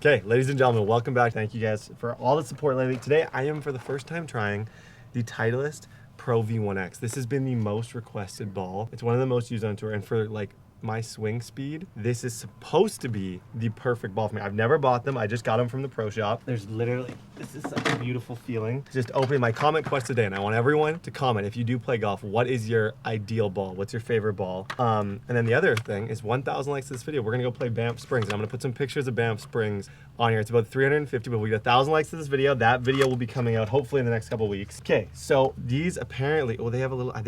Okay, ladies and gentlemen, welcome back. Thank you guys for all the support lately. Today, I am for the first time trying the Titleist Pro V1x. This has been the most requested ball. It's one of the most used on tour, and for like my swing speed, this is supposed to be the perfect ball for me. I've never bought them. I just got them from the pro shop. There's literally, this is such a beautiful feeling. Just opening my comment quest today, and I want everyone to comment, if you do play golf, what is your ideal ball? What's your favorite ball? And then the other thing is 1,000 likes to this video. We're gonna go play Banff Springs, and I'm gonna put some pictures of Banff Springs on here. It's about 350, but we get 1,000 likes to this video. That video will be coming out hopefully in the next couple weeks. Okay, so these apparently, oh, they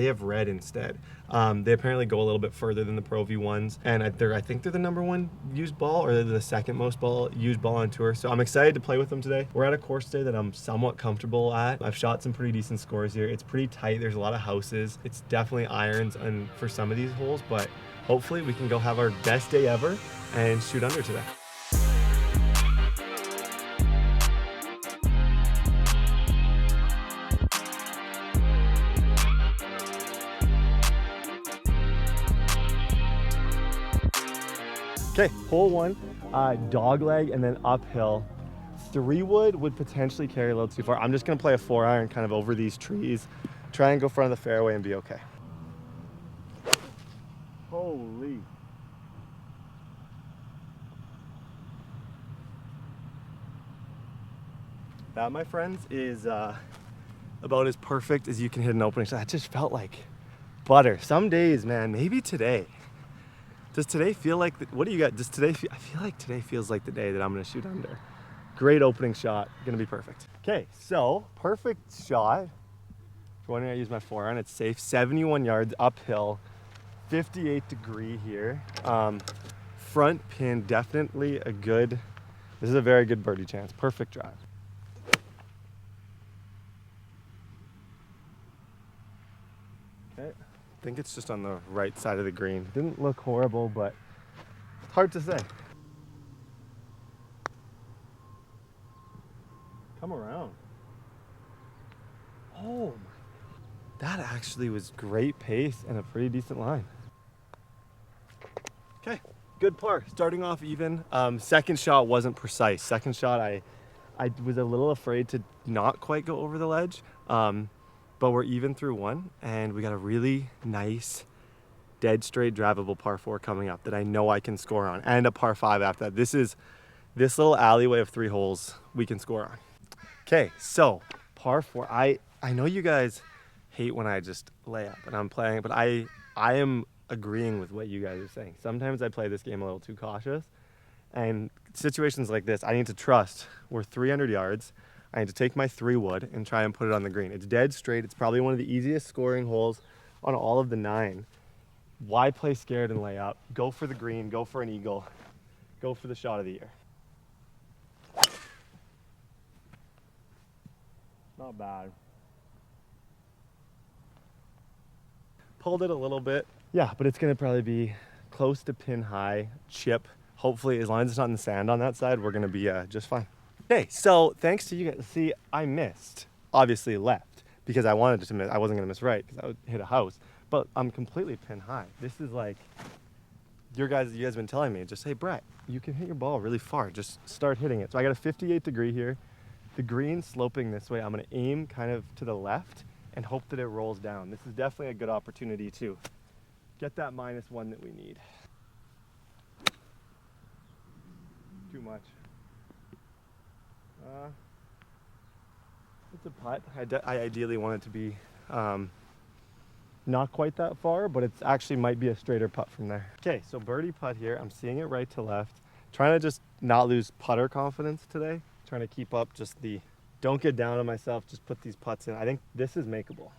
have red instead. They apparently go a little bit further than the Pro V1s, and I think they're the #1 used ball, or they're the second most used ball on tour. So I'm excited to play with them today. We're at a course today that I'm somewhat comfortable at. I've shot some pretty decent scores here. It's pretty tight. There's a lot of houses. It's definitely irons for some of these holes, but hopefully we can go have our best day ever and shoot under today. Okay, hole 1, dog leg and then uphill. 3-wood would potentially carry a little too far. I'm just gonna play a 4-iron kind of over these trees, try and go front of the fairway and be okay. Holy. That, my friends, is about as perfect as you can hit an opening shot. That just felt like butter. Some days, man, maybe today. Does today feel like, what do you got? Does today I feel like today feels like the day that I'm gonna shoot under. Great opening shot, gonna be perfect. Okay, so perfect shot. If you're wondering, I use my 4-iron, it's safe. 71 yards uphill, 58 degree here. Front pin, definitely a good, this is a very good birdie chance. Perfect drive. Okay. I think it's just on the right side of the green. Didn't look horrible, but it's hard to say. Come around. Oh, that actually was great pace and a pretty decent line. Okay, good par. Starting off even. Second shot wasn't precise. Second shot, I was a little afraid to not quite go over the ledge. But we're even through 1, and we got a really nice, dead straight drivable par 4 coming up that I know I can score on, and a par 5 after that. This little alleyway of 3 holes we can score on. Okay, so par 4. I know you guys hate when I just lay up and I'm playing, but I am agreeing with what you guys are saying. Sometimes I play this game a little too cautious, and situations like this, I need to trust we're 300 yards. I need to take my 3-wood and try and put it on the green. It's dead straight. It's probably one of the easiest scoring holes on all of the 9. Why play scared and lay up? Go for the green, go for an eagle, go for the shot of the year. Not bad. Pulled it a little bit. Yeah, but it's gonna probably be close to pin high, chip. Hopefully, as long as it's not in the sand on that side, we're gonna be just fine. Okay, so thanks to you guys. See, I missed, obviously left, because I wanted to miss. I wasn't gonna miss right, because I would hit a house, but I'm completely pin high. This is like, you guys have been telling me, just, hey, Brett, you can hit your ball really far. Just start hitting it. So I got a 58 degree here. The green sloping this way. I'm gonna aim kind of to the left and hope that it rolls down. This is definitely a good opportunity to get that -1 that we need. Too much. It's a putt. I ideally want it to be not quite that far, but it's actually might be a straighter putt from there. Okay, so birdie putt here. I'm seeing it right to left. Trying to just not lose putter confidence today. Trying to keep up just don't get down on myself, just put these putts in. I think this is makeable.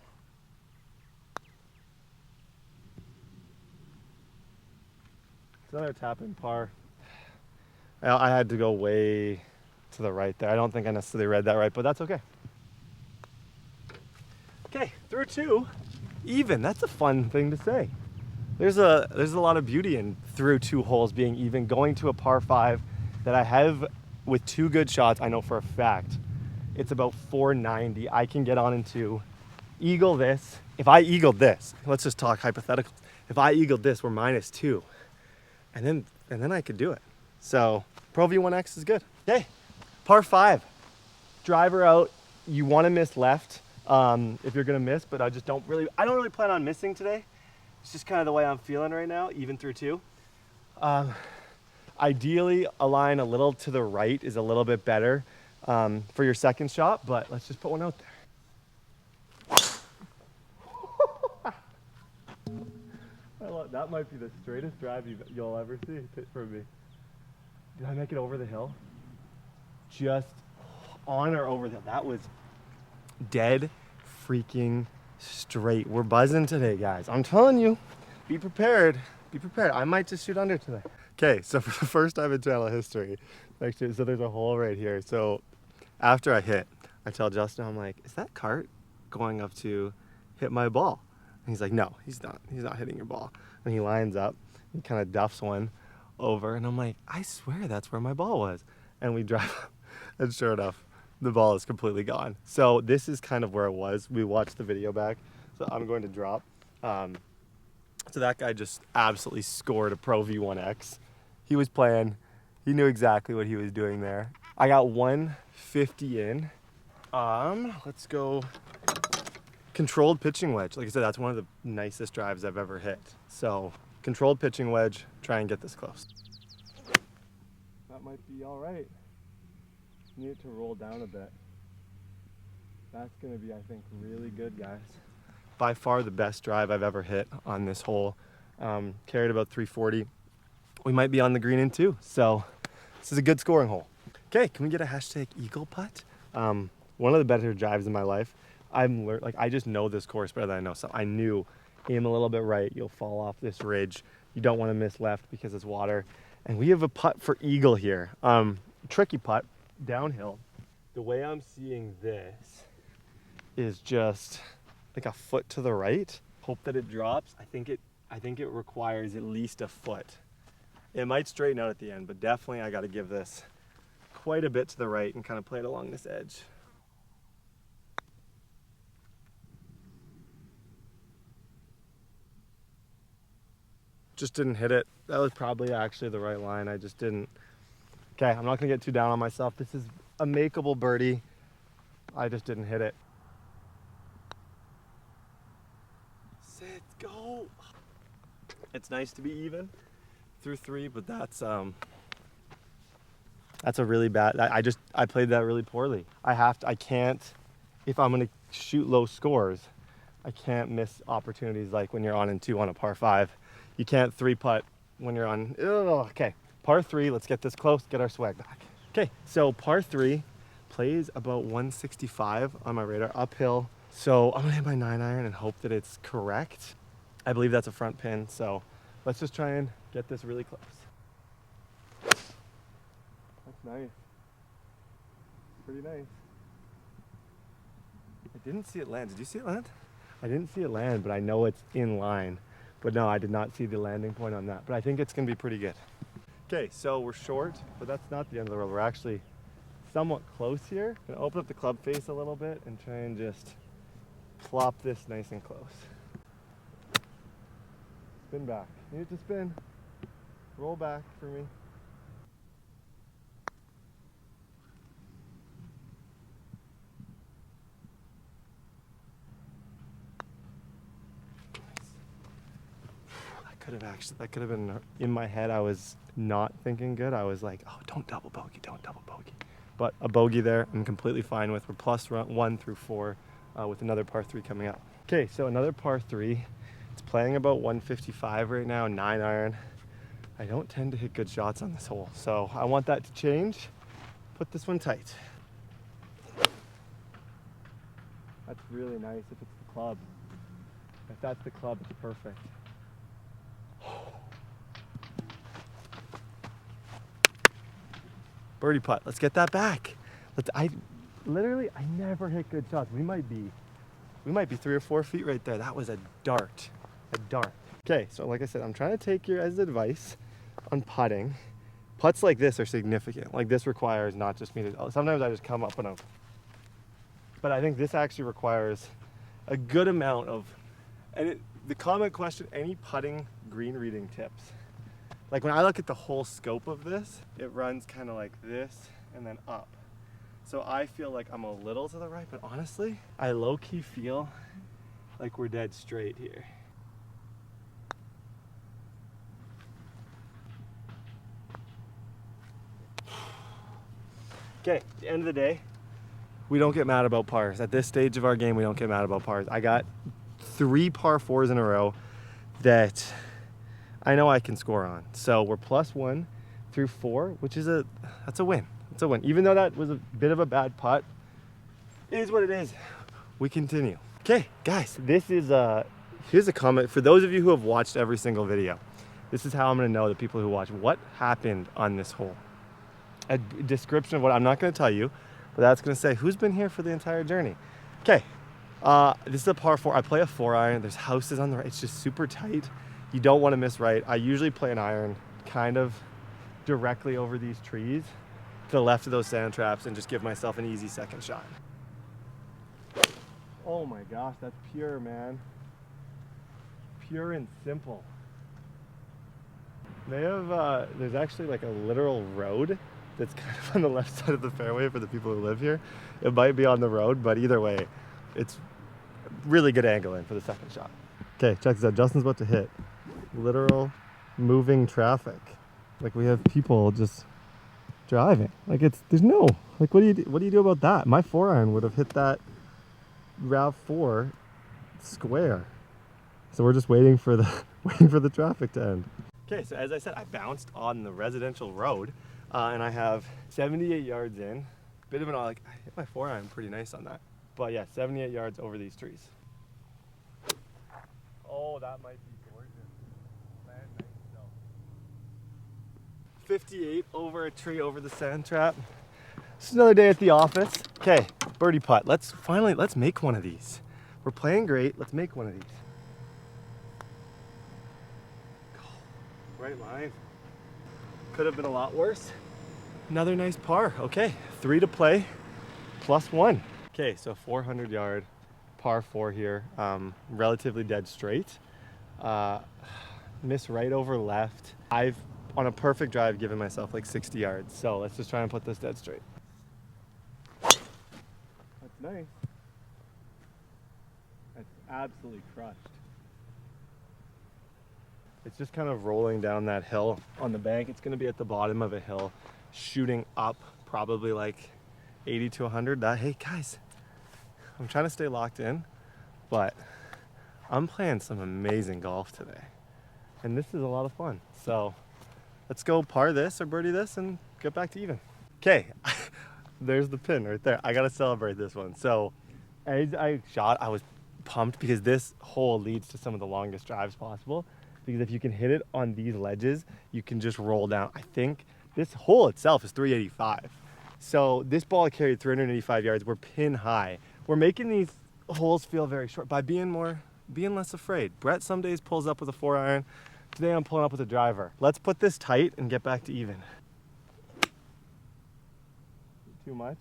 It's another tap in par. I had to go way to the right there. I don't think I necessarily read that right, but that's okay. Okay, through 2, even. That's a fun thing to say. There's a lot of beauty in through 2 holes being even, going to a par 5 that I have with 2 good shots. I know for a fact it's about 490. I can get on into eagle this. If I eagled this, let's just talk hypotheticals. If I eagled this, we're -2, and then I could do it. So Pro V1X is good. Okay, par 5. Driver out. You want to miss left if you're gonna miss, but I don't really plan on missing today. It's just kind of the way I'm feeling right now, even through 2. Ideally, a line a little to the right is a little bit better for your second shot, but let's just put one out there. That might be the straightest drive you'll ever see from me. Did I make it over the hill? Just on or over the hill. That was dead freaking straight. We're buzzing today, guys. I'm telling you, be prepared. Be prepared. I might just shoot under today. Okay, so for the first time in channel history, actually, so there's a hole right here. So after I hit, I tell Justin, I'm like, is that cart going up to hit my ball? And he's like, no, he's not. He's not hitting your ball. And he lines up, he kind of duffs one over, and I'm like, I swear that's where my ball was. And we drive up, and sure enough, the ball is completely gone. So this is kind of where it was. We watched the video back, so I'm going to drop. So that guy just absolutely scored a Pro V1X. He was playing. He knew exactly what he was doing there. I got 150 in. Let's go. Controlled pitching wedge. Like I said, that's one of the nicest drives I've ever hit. So controlled pitching wedge, try and get this close. That might be all right. Need it to roll down a bit. That's gonna be, I think, really good, guys. By far the best drive I've ever hit on this hole. Carried about 340. We might be on the green in 2. So this is a good scoring hole. Okay, can we get a hashtag eagle putt? One of the better drives in my life. I just know this course better than I know. So I knew, aim a little bit right, you'll fall off this ridge. You don't want to miss left because it's water. And we have a putt for eagle here. Tricky putt, downhill. The way I'm seeing this is just like a foot to the right. Hope that it drops. I think it requires at least a foot. It might straighten out at the end, but definitely I got to give this quite a bit to the right and kind of play it along this edge. Just didn't hit it. That was probably actually the right line. I just didn't. Okay, I'm not gonna get too down on myself. This is a makeable birdie. I just didn't hit it. Sit, go. It's nice to be even through 3, but that's a really bad. I played that really poorly. I can't. If I'm gonna shoot low scores, I can't miss opportunities like when you're on in 2 on a par 5. You can't 3-putt when you're on. Okay, par 3, let's get this close, get our swag back. Okay, so par 3 plays about 165 on my radar, uphill. So I'm gonna hit my 9-iron and hope that it's correct. I believe that's a front pin, so let's just try and get this really close. That's nice. Pretty nice. I didn't see it land. Did you see it land? I didn't see it land, but I know it's in line. But no, I did not see the landing point on that. But I think it's gonna be pretty good. Okay, so we're short, but that's not the end of the world. We're actually somewhat close here. Gonna open up the club face a little bit and try and just plop this nice and close. Spin back. Need it to spin. Roll back for me. That could have been in my head. I was not thinking good. I was like, oh, don't double bogey, don't double bogey. But a bogey there, I'm completely fine with. We're plus 1 through 4 with another par 3 coming up. Okay, so another par 3. It's playing about 155 right now, 9-iron. I don't tend to hit good shots on this hole, so I want that to change. Put this one tight. That's really nice if it's the club. If that's the club, it's perfect. Birdie putt. Let's get that back. I never hit good shots. We might be 3 or 4 feet right there. That was a dart. Okay, so like I said, I'm trying to take your guys' advice on putting. Putts like this are significant. Like this requires not just me to. Sometimes I just come up and but I think this actually requires a good amount of. And the comment question: any putting green reading tips? Like when I look at the whole scope of this, it runs kind of like this and then up. So I feel like I'm a little to the right, but honestly, I low-key feel like we're dead straight here. Okay, at the end of the day, we don't get mad about pars. At this stage of our game, we don't get mad about pars. I got 3 par 4s in a row that I know I can score on. So we're +1 through 4, which is that's a win. It's a win. Even though that was a bit of a bad putt, it is what it is. We continue. Okay, guys, this is here's a comment for those of you who have watched every single video. This is how I'm gonna know the people who watch what happened on this hole. A description of what I'm not gonna tell you, but that's gonna say who's been here for the entire journey. Okay, this is a par 4. I play a 4-iron. There's houses on the right. It's just super tight. You don't want to miss right. I usually play an iron kind of directly over these trees to the left of those sand traps and just give myself an easy second shot. Oh my gosh, that's pure, man. Pure and simple. They have, there's actually like a literal road that's kind of on the left side of the fairway for the people who live here. It might be on the road, but either way, it's really good angle in for the second shot. Okay, check this out. Justin's about to hit literal moving traffic. Like we have people just driving. Like there's no, like what do you do about that? My 4-iron would have hit that RAV4 square. So we're just waiting for the traffic to end. Okay, so as I said, I bounced on the residential road and I have 78 yards in. Bit of an, like, I hit my 4-iron pretty nice on that. But yeah, 78 yards over these trees. Oh, that might be gorgeous. Man, nice still. 58 over a tree over the sand trap. It's another day at the office. Okay, birdie putt. Let's make one of these. We're playing great. Let's make one of these. Right line. Could have been a lot worse. Another nice par. Okay, 3 to play, +1. Okay, so 400 yard par 4 here. Relatively dead straight. Miss right over left. I've, on a perfect drive, given myself like 60 yards. So let's just try and put this dead straight. That's nice. That's absolutely crushed. It's just kind of rolling down that hill on the bank. It's gonna be at the bottom of a hill, shooting up probably like 80 to 100. Hey guys, I'm trying to stay locked in, but I'm playing some amazing golf today. And this is a lot of fun. So let's go par this or birdie this and get back to even. Okay, there's the pin right there. I gotta celebrate this one. So as I shot, I was pumped because this hole leads to some of the longest drives possible. Because if you can hit it on these ledges, you can just roll down. I think this hole itself is 385. So this ball carried 385 yards. We're pin high. We're making these holes feel very short by being less afraid. Brett some days pulls up with a 4-iron. Today I'm pulling up with a driver. Let's put this tight and get back to even. Too much?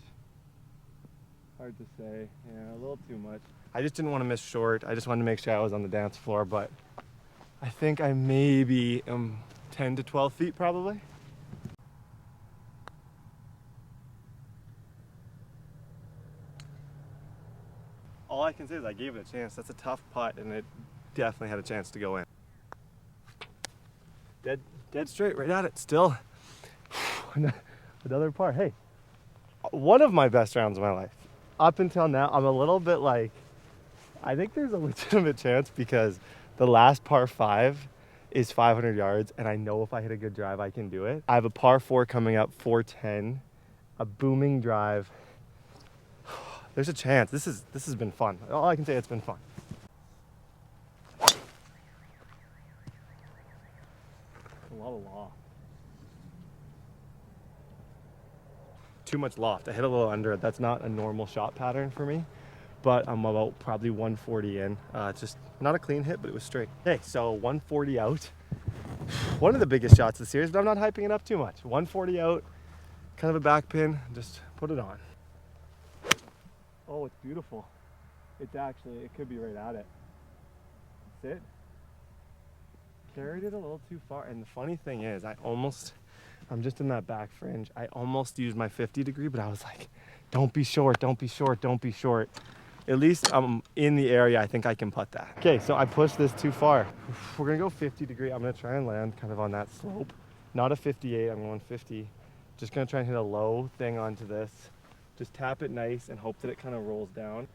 Hard to say. Yeah, a little too much. I just didn't want to miss short. I just wanted to make sure I was on the dance floor, but I think I maybe am 10 to 12 feet probably. All I can say is I gave it a chance. That's a tough putt and it definitely had a chance to go in. Dead straight, right at it still. Another par. Hey, one of my best rounds of my life. Up until now, I'm a little bit like, I think there's a legitimate chance because the last par 5 is 500 yards, and I know if I hit a good drive, I can do it. I have a par 4 coming up, 410, a booming drive. There's a chance. This has been fun. All I can say, it's been fun. A lot of loft. Too much loft. I hit a little under it. That's not a normal shot pattern for me. But I'm about probably 140 in. It's just not a clean hit, but it was straight. Okay, so 140 out. One of the biggest shots of the series, but I'm not hyping it up too much. 140 out, kind of a back pin, just put it on. Oh, it's beautiful. It's actually, it could be right at it. That's it. carried it a little too far. And the funny thing is, I'm just in that back fringe. I almost used my 50 degree, but I was like, don't be short, don't be short, don't be short. At least I'm in the area. I think I can putt that. Okay, so I pushed this too far. We're gonna go 50 degree. I'm gonna try and land kind of on that slope. Not a 58, I'm going 50. Just gonna try and hit a low thing onto this. Just tap it nice and hope that it kind of rolls down.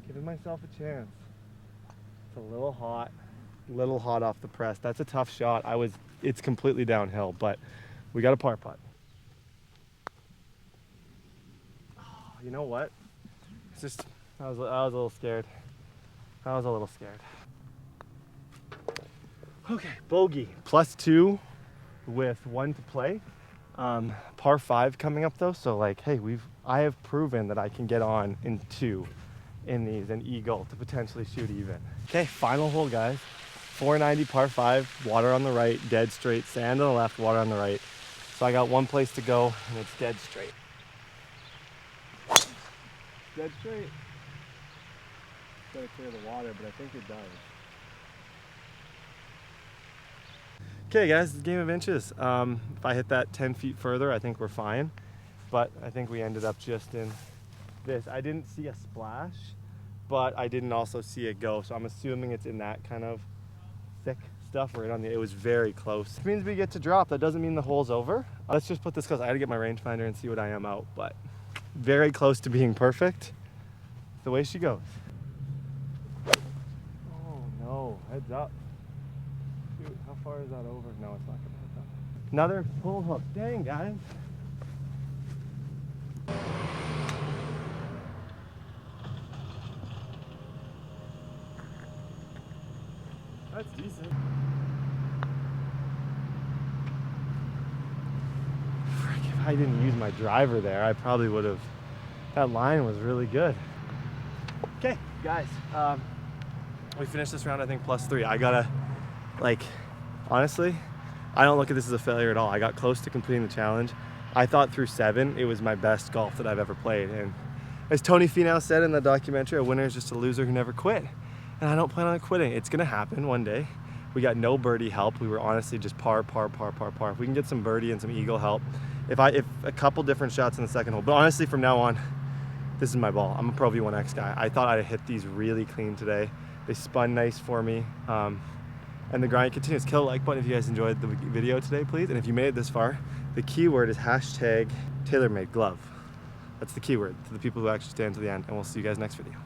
Giving myself a chance. It's a little hot off the press. That's a tough shot. It's completely downhill, but we got a par putt. Oh, you know what? It's just, I was a little scared. Okay, bogey. +2 with 1 to play. Par 5 coming up though, so like, hey, I have proven that I can get on in 2 in these and eagle to potentially shoot even. Okay, final hole, guys. 490 par 5, water on the right, dead straight, sand on the left, water on the right. So I got one place to go and it's dead straight. Dead straight. Gotta clear the water, but I think it does. Okay guys, it's a game of inches. If I hit that 10 feet further, I think we're fine. But I think we ended up just in this. I didn't see a splash, but I didn't also see it go. So I'm assuming it's in that kind of thick stuff right on the, it was very close. It means we get to drop. That doesn't mean the hole's over. Let's just put this close. I gotta get my rangefinder and see what I am out, but very close to being perfect. The way she goes. Oh no, heads up. Shoot, how far is that over? No, it's not gonna hit that. Another pull hook. Dang, guys. That's decent. Frick, if I didn't use my driver there, I probably would have. That line was really good. Okay, guys, we finished this round, I think, +3. I gotta, like, honestly, I don't look at this as a failure at all. I got close to completing the challenge. I thought through 7, it was my best golf that I've ever played. And as Tony Finau said in the documentary, a winner is just a loser who never quit. And I don't plan on quitting. It's gonna happen one day. We got no birdie help. We were honestly just par. If we can get some birdie and some eagle help, if a couple different shots in the second hole, but honestly from now on, this is my ball. I'm a Pro V1x guy. I thought I'd hit these really clean today. They spun nice for me. And the grind continues. Kill the like button if you guys enjoyed the video today, please. And if you made it this far, the keyword is #TaylorMadeGlove. That's the keyword to the people who actually stay until the end. And we'll see you guys next video.